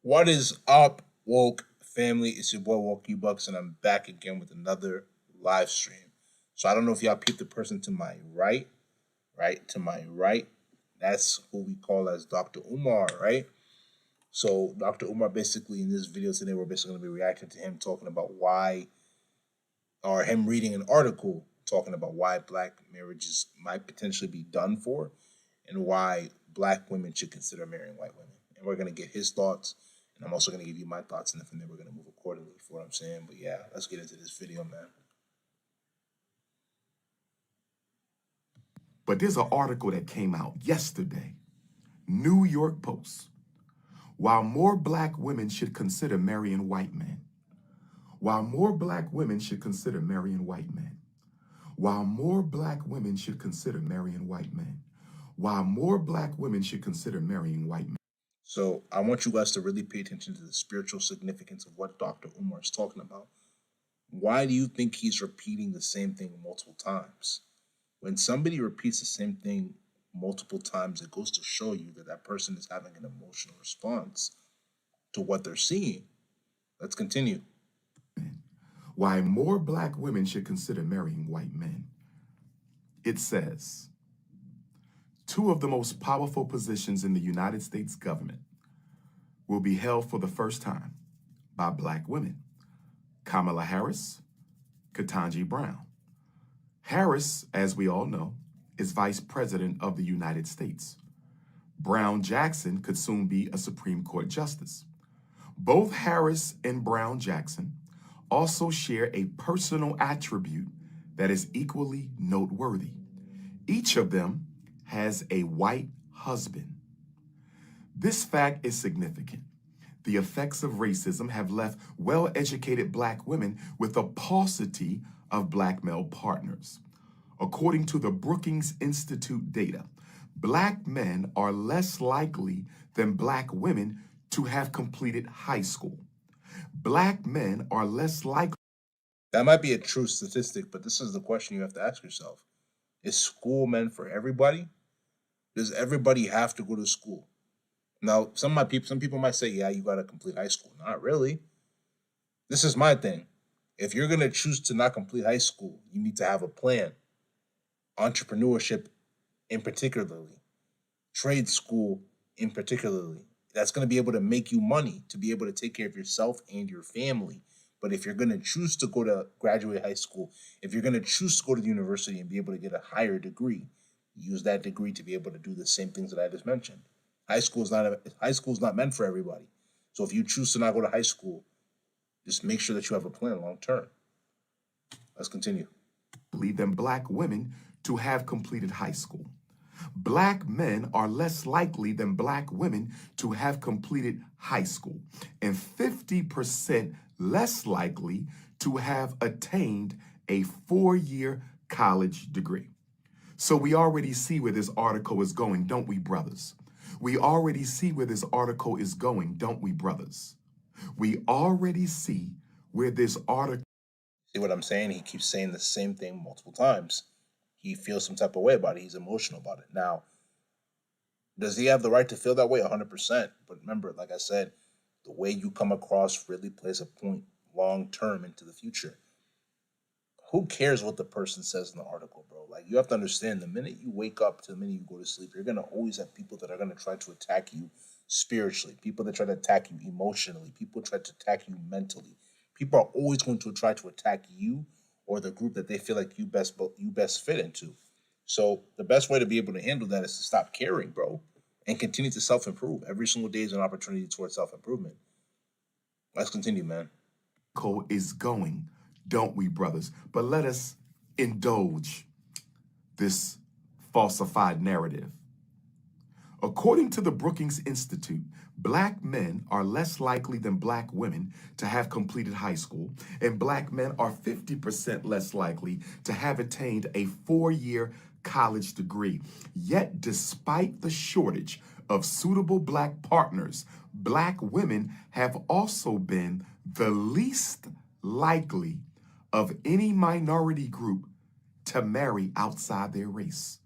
What is up, woke family? It's your boy Woke Bucks, and I'm back again with another live stream. So I don't know if y'all peeped the person to my right, to my right. That's who we call as Dr. Umar, right? So Dr. Umar, basically in this video today, we're basically going to be reacting to him talking about why, or him reading an article talking about why black marriages might potentially be done for, and why black women should consider marrying white women. And we're gonna get his thoughts, and I'm also gonna give you my thoughts, and then from there we're gonna move accordingly. For what I'm saying, but yeah, let's get into this video, man. But there's an article that came out yesterday, New York Post. While more black women should consider marrying white men. While more black women should consider marrying white men. While more black women should consider marrying white men. While more black women should consider marrying white men. So I want you guys to really pay attention to the spiritual significance of what Dr. Umar is talking about. Why do you think he's repeating the same thing multiple times? When somebody repeats the same thing multiple times, it goes to show you that that person is having an emotional response to what they're seeing. Let's continue. Why more black women should consider marrying white men. It says, two of the most powerful positions in the United States government will be held for the first time by black women. Kamala Harris, Ketanji Brown. Harris, as we all know, is Vice President of the United States. Brown Jackson could soon be a Supreme Court Justice. Both Harris and Brown Jackson also share a personal attribute that is equally noteworthy. Each of them has a white husband. This fact is significant. The effects of racism have left well-educated black women with a paucity of black male partners. According to the Brookings Institute data, black men are less likely than black women to have completed high school. Black men are less likely. That might be a true statistic, but this is the question you have to ask yourself. Is school meant for everybody? Does everybody have to go to school? Now, some people might say, yeah, you got to complete high school. Not really. This is my thing. If you're going to choose to not complete high school, you need to have a plan. Entrepreneurship in particularly, trade school in particularly. That's going to be able to make you money to be able to take care of yourself and your family. But if you're going to choose to go to graduate high school, if you're going to choose to go to the university and be able to get a higher degree, use that degree to be able to do the same things that I just mentioned. High school is not meant for everybody. So if you choose to not go to high school, just make sure that you have a plan long term. Let's continue. Than black women to have completed high school. Black men are less likely than black women to have completed high school, and 50% less likely to have attained a 4-year college degree. So we already see where this article is going, don't we, brothers? We already see where this article is going, don't we, brothers? We already see where this article. See what I'm saying? He keeps saying the same thing multiple times. He feels some type of way about it. He's emotional about it. Now, does he have the right to feel that way? 100%. But remember, like I said, the way you come across really plays a point long term into the future. Who cares what the person says in the article, bro? Like, you have to understand, the minute you wake up to the minute you go to sleep, you're going to always have people that are going to try to attack you spiritually, people that try to attack you emotionally, people try to attack you mentally. People are always going to try to attack you or the group that they feel like you best fit into. So the best way to be able to handle that is to stop caring, bro, and continue to self improve. Every single day is an opportunity towards self improvement. Let's continue, man. Is going, don't we, brothers? But let us indulge this falsified narrative. According to the Brookings Institute, black men are less likely than black women to have completed high school, and black men are 50% less likely to have attained a 4-year college degree. Yet, despite the shortage of suitable black partners, black women have also been the least likely of any minority group to marry outside their race.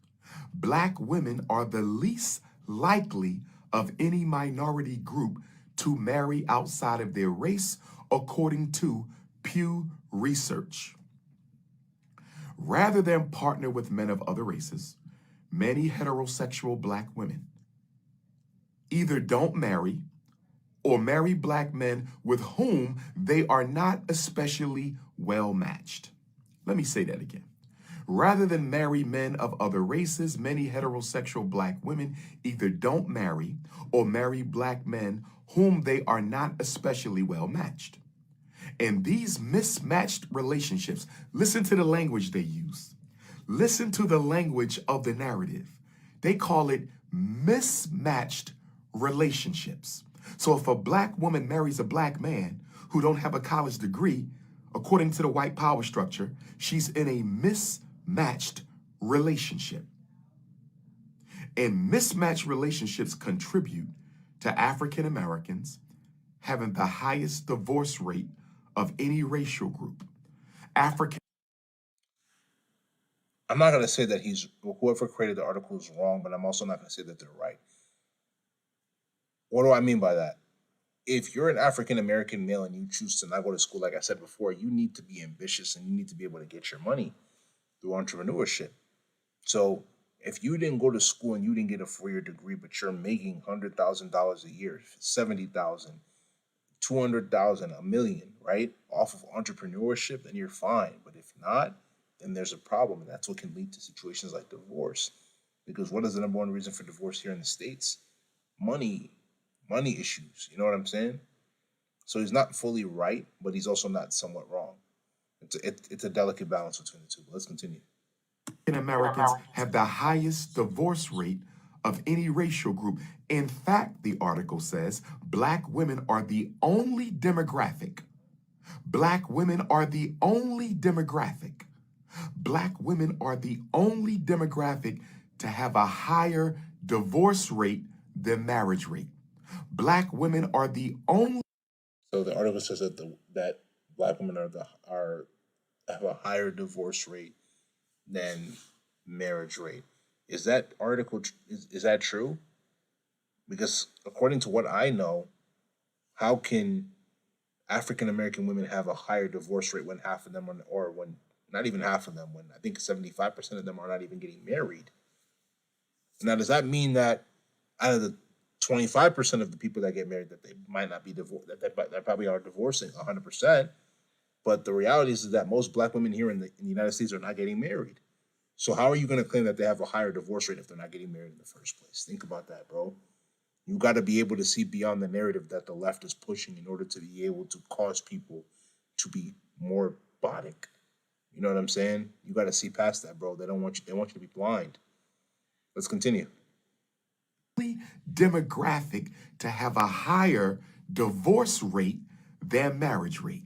Black women are the least likely of any minority group to marry outside of their race, according to Pew Research. Rather than partner with men of other races, many heterosexual black women either don't marry or marry black men with whom they are not especially well matched. Let me say that again. Rather than marry men of other races, many heterosexual black women either don't marry or marry black men whom they are not especially well matched. And these mismatched relationships, listen to the language they use. Listen to the language of the narrative. They call it mismatched relationships. So if a black woman marries a black man who don't have a college degree, according to the white power structure, she's in a mismatched relationship. And mismatched relationships contribute to African Americans having the highest divorce rate of any racial group. African I'm not gonna say that whoever created the article is wrong, but I'm also not gonna say that they're right. What do I mean by that? If you're an African American male and you choose to not go to school, like I said before, you need to be ambitious and you need to be able to get your money through entrepreneurship. So if you didn't go to school and you didn't get a 4-year degree, but you're making $100,000 a year, 70,000, 200,000, a million, right, off of entrepreneurship, then you're fine. But if not, then there's a problem, and that's what can lead to situations like divorce. Because what is the number one reason for divorce here in the states? Money, money issues. You know what I'm saying? So he's not fully right, but he's also not somewhat wrong. It's a delicate balance between the two. But let's continue. Americans have the highest divorce rate of any racial group. In fact, the article says black women are the only demographic. Black women are the only demographic. Black women are the only demographic to have a higher divorce rate than marriage rate. Black women are the only. So the article says that black women are have a higher divorce rate than marriage rate. Is that is that true? Because according to what I know, how can African American women have a higher divorce rate when half of them are, or when not even half of them, when I think 75% of them are not even getting married? Now, does that mean that out of the 25% of the people that get married, that they might not be divorced, that probably are divorcing 100%? But the reality is that most black women here in the United States are not getting married. So how are you going to claim that they have a higher divorce rate if they're not getting married in the first place? Think about that, bro. You got to be able to see beyond the narrative that the left is pushing in order to be able to cause people to be more robotic. You know what I'm saying? You got to see past that, bro. They don't want you. They want you to be blind. Let's continue. Demographic to have a higher divorce rate than marriage rate.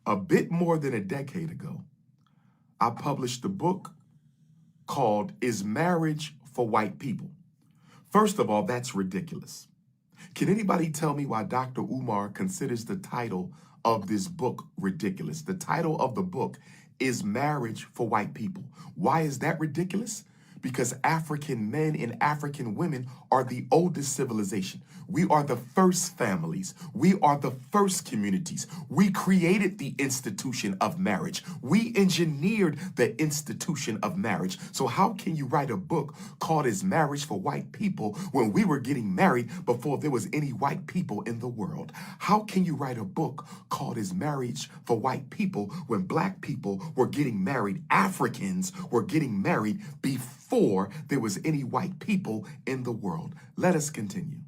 A bit more than a decade ago, I published a book called Is Marriage for White People? First of all, that's ridiculous. Can anybody tell me why Dr. Umar considers the title of this book ridiculous? The title of the book is Marriage for White People. Why is that ridiculous? Because African men and African women are the oldest civilization. We are the first families. We are the first communities. We created the institution of marriage. We engineered the institution of marriage. So how can you write a book called Is Marriage for White People when we were getting married before there was any white people in the world? How can you write a book called Is Marriage for White People when black people were getting married? Africans were getting married before there was any white people in the world. Let us continue.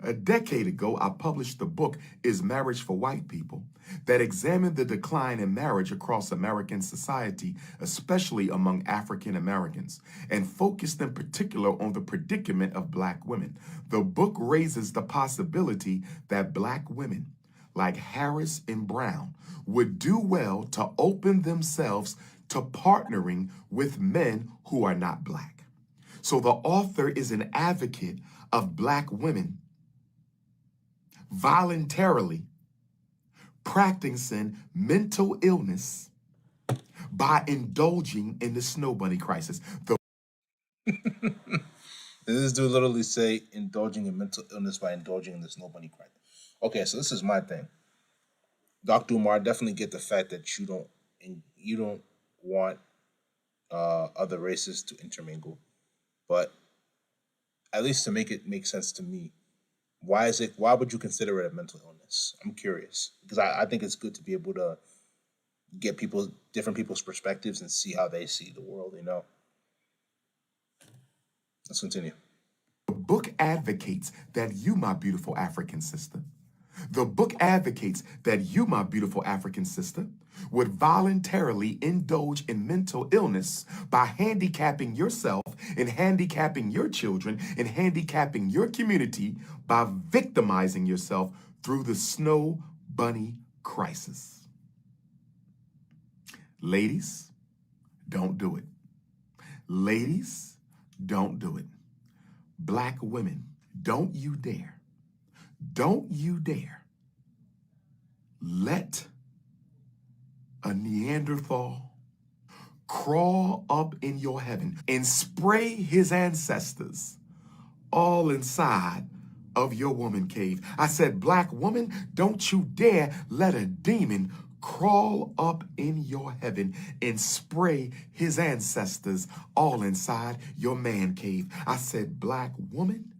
A decade ago, I published the book, Is Marriage for White People, that examined the decline in marriage across American society, especially among African Americans, and focused in particular on the predicament of black women. The book raises the possibility that black women, like Harris and Brown, would do well to open themselves to partnering with men who are not black. So the author is an advocate of black women voluntarily practicing mental illness by indulging in the snow bunny crisis. This dude literally say indulging in mental illness by indulging in this nobody crime. Okay, so this is my thing. Dr. Umar, I definitely get the fact that you don't want other races to intermingle, but at least to make it make sense to me, why would you consider it a mental illness? I'm curious because I think it's good to be able to get people different people's perspectives and see how they see the world. Let's continue. The book advocates that you, my beautiful African sister, the book advocates that you, my beautiful African sister, would voluntarily indulge in mental illness by handicapping yourself and handicapping your children and handicapping your community by victimizing yourself through the snow bunny crisis. Ladies, don't do it. Ladies, don't do it. Black women, don't you dare. Don't you dare let a Neanderthal crawl up in your heaven and spray his ancestors all inside of your woman cave. I said, black woman, don't you dare let a demon crawl up in your heaven and spray his ancestors all inside your man cave. I said, black woman,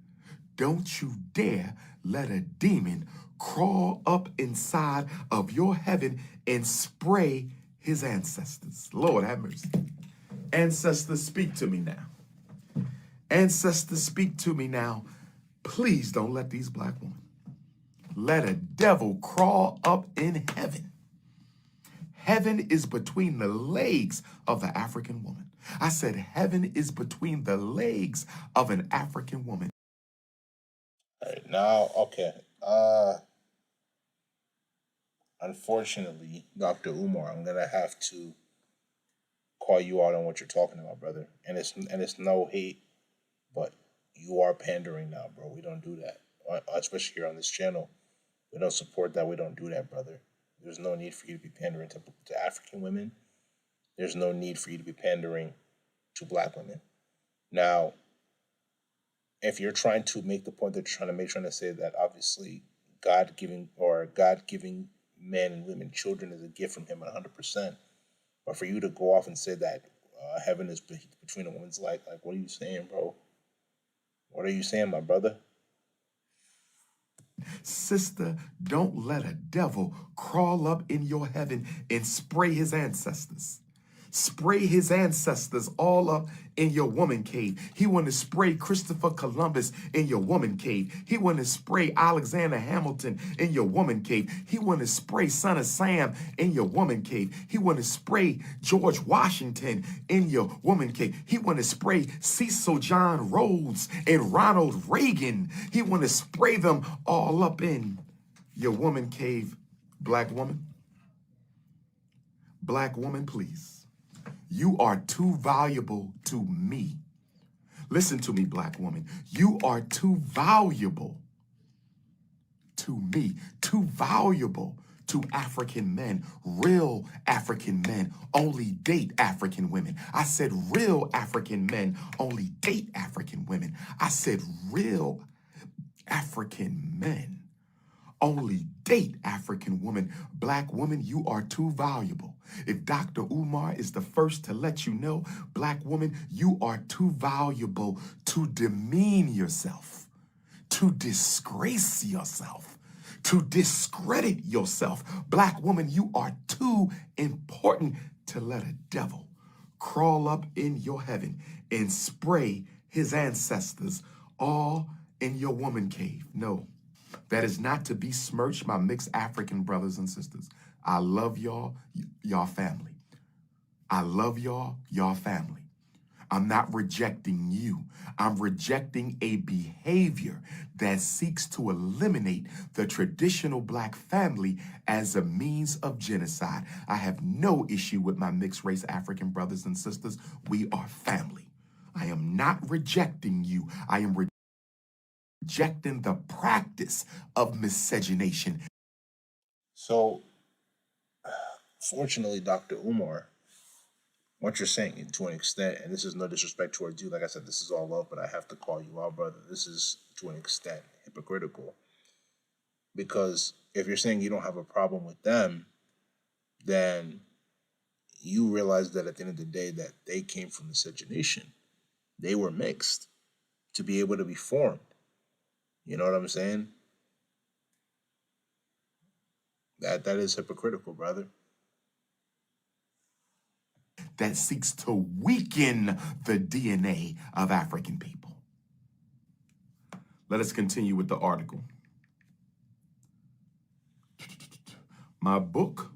don't you dare let a demon crawl up inside of your heaven and spray his ancestors. Lord have mercy. Ancestors, speak to me now. Ancestors, speak to me now. Please don't let these black women let a devil crawl up in heaven. Heaven is between the legs of the African woman. I said heaven is between the legs of an African woman. All right, now, okay. Unfortunately, Dr. Umar, I'm gonna have to call you out on what you're talking about, brother. And it's no hate, but you are pandering now, bro. We don't do that, especially here on this channel. We don't support that. We don't do that, brother. There's no need for you to be pandering to African women. There's no need for you to be pandering to black women. Now, if you're trying to make the point that you're trying to make, trying to say that obviously God giving men and women children is a gift from Him 100%, but for you to go off and say that heaven is between a woman's legs, like what are you saying, bro? What are you saying, my brother? Sister, don't let a devil crawl up in your heaven and spray his ancestors. Spray his ancestors all up in your woman cave. He want to spray Christopher Columbus in your woman cave. He want to spray Alexander Hamilton in your woman cave. He want to spray Son of Sam in your woman cave. He want to spray George Washington in your woman cave. He want to spray Cecil John Rhodes and Ronald Reagan. He want to spray them all up in your woman cave. Black woman, please. You are too valuable to me. Listen to me, black woman. You are too valuable to me, too valuable to African men. Real African men only date African women. I said real African men only date African women. I said real African men only date African women. Black woman, you are too valuable. If Dr. Umar is the first to let you know, black woman, you are too valuable to demean yourself, to disgrace yourself, to discredit yourself. Black woman, you are too important to let a devil crawl up in your heaven and spray his ancestors all in your woman cave. No. That is not to besmirch my mixed African brothers and sisters. I love y'all, y'all family. I love y'all, y'all family. I'm not rejecting you. I'm rejecting a behavior that seeks to eliminate the traditional black family as a means of genocide. I have no issue with my mixed race African brothers and sisters. We are family. I am not rejecting you. I am rejecting the practice of miscegenation. So, fortunately, Dr. Umar, what you're saying to an extent, and this is no disrespect towards you. Like I said, this is all love, but I have to call you out, brother. This is to an extent hypocritical because if you're saying you don't have a problem with them, then you realize that at the end of the day that they came from the situation. They were mixed to be able to be formed. You know what I'm saying? That is hypocritical, brother. That seeks to weaken the DNA of African people. Let us continue with the article. My book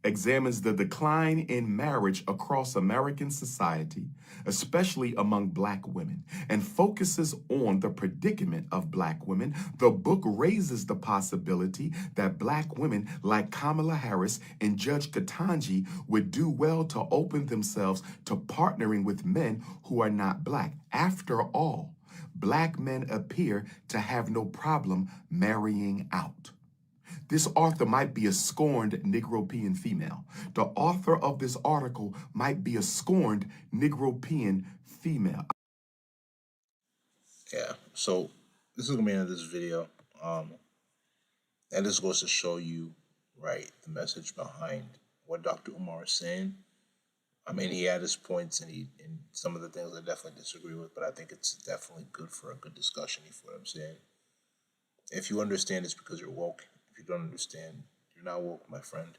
examines the decline in marriage across American society, especially among Black women, and focuses on the predicament of Black women. The book raises the possibility that Black women like Kamala Harris and Judge Ketanji would do well to open themselves to partnering with men who are not Black. After all, Black men appear to have no problem marrying out. This author might be a scorned Negropean female. The author of this article might be a scorned Negropean female. Yeah. So this is gonna be the end of this video. And this goes to show you, right, the message behind what Dr. Umar is saying. I mean, he had his points, and some of the things I definitely disagree with, but I think it's definitely good for a good discussion. You feel what I'm saying? If you understand, it's because you're woke. If you don't understand, you're not woke, my friend.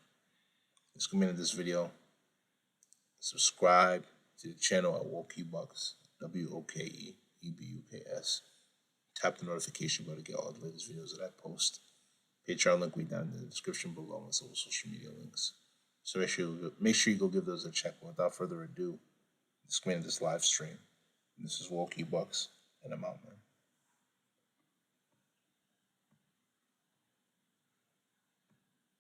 Let's come into this video. Subscribe to the channel at WokeUbucks, WOKEEBUKS. Tap the notification bell to get all the latest videos that I post. Patreon link will be down in the description below and some social media links. So make sure you go give those a check. But without further ado, let's come into this live stream. This is WokeUbucks, and I'm out, man.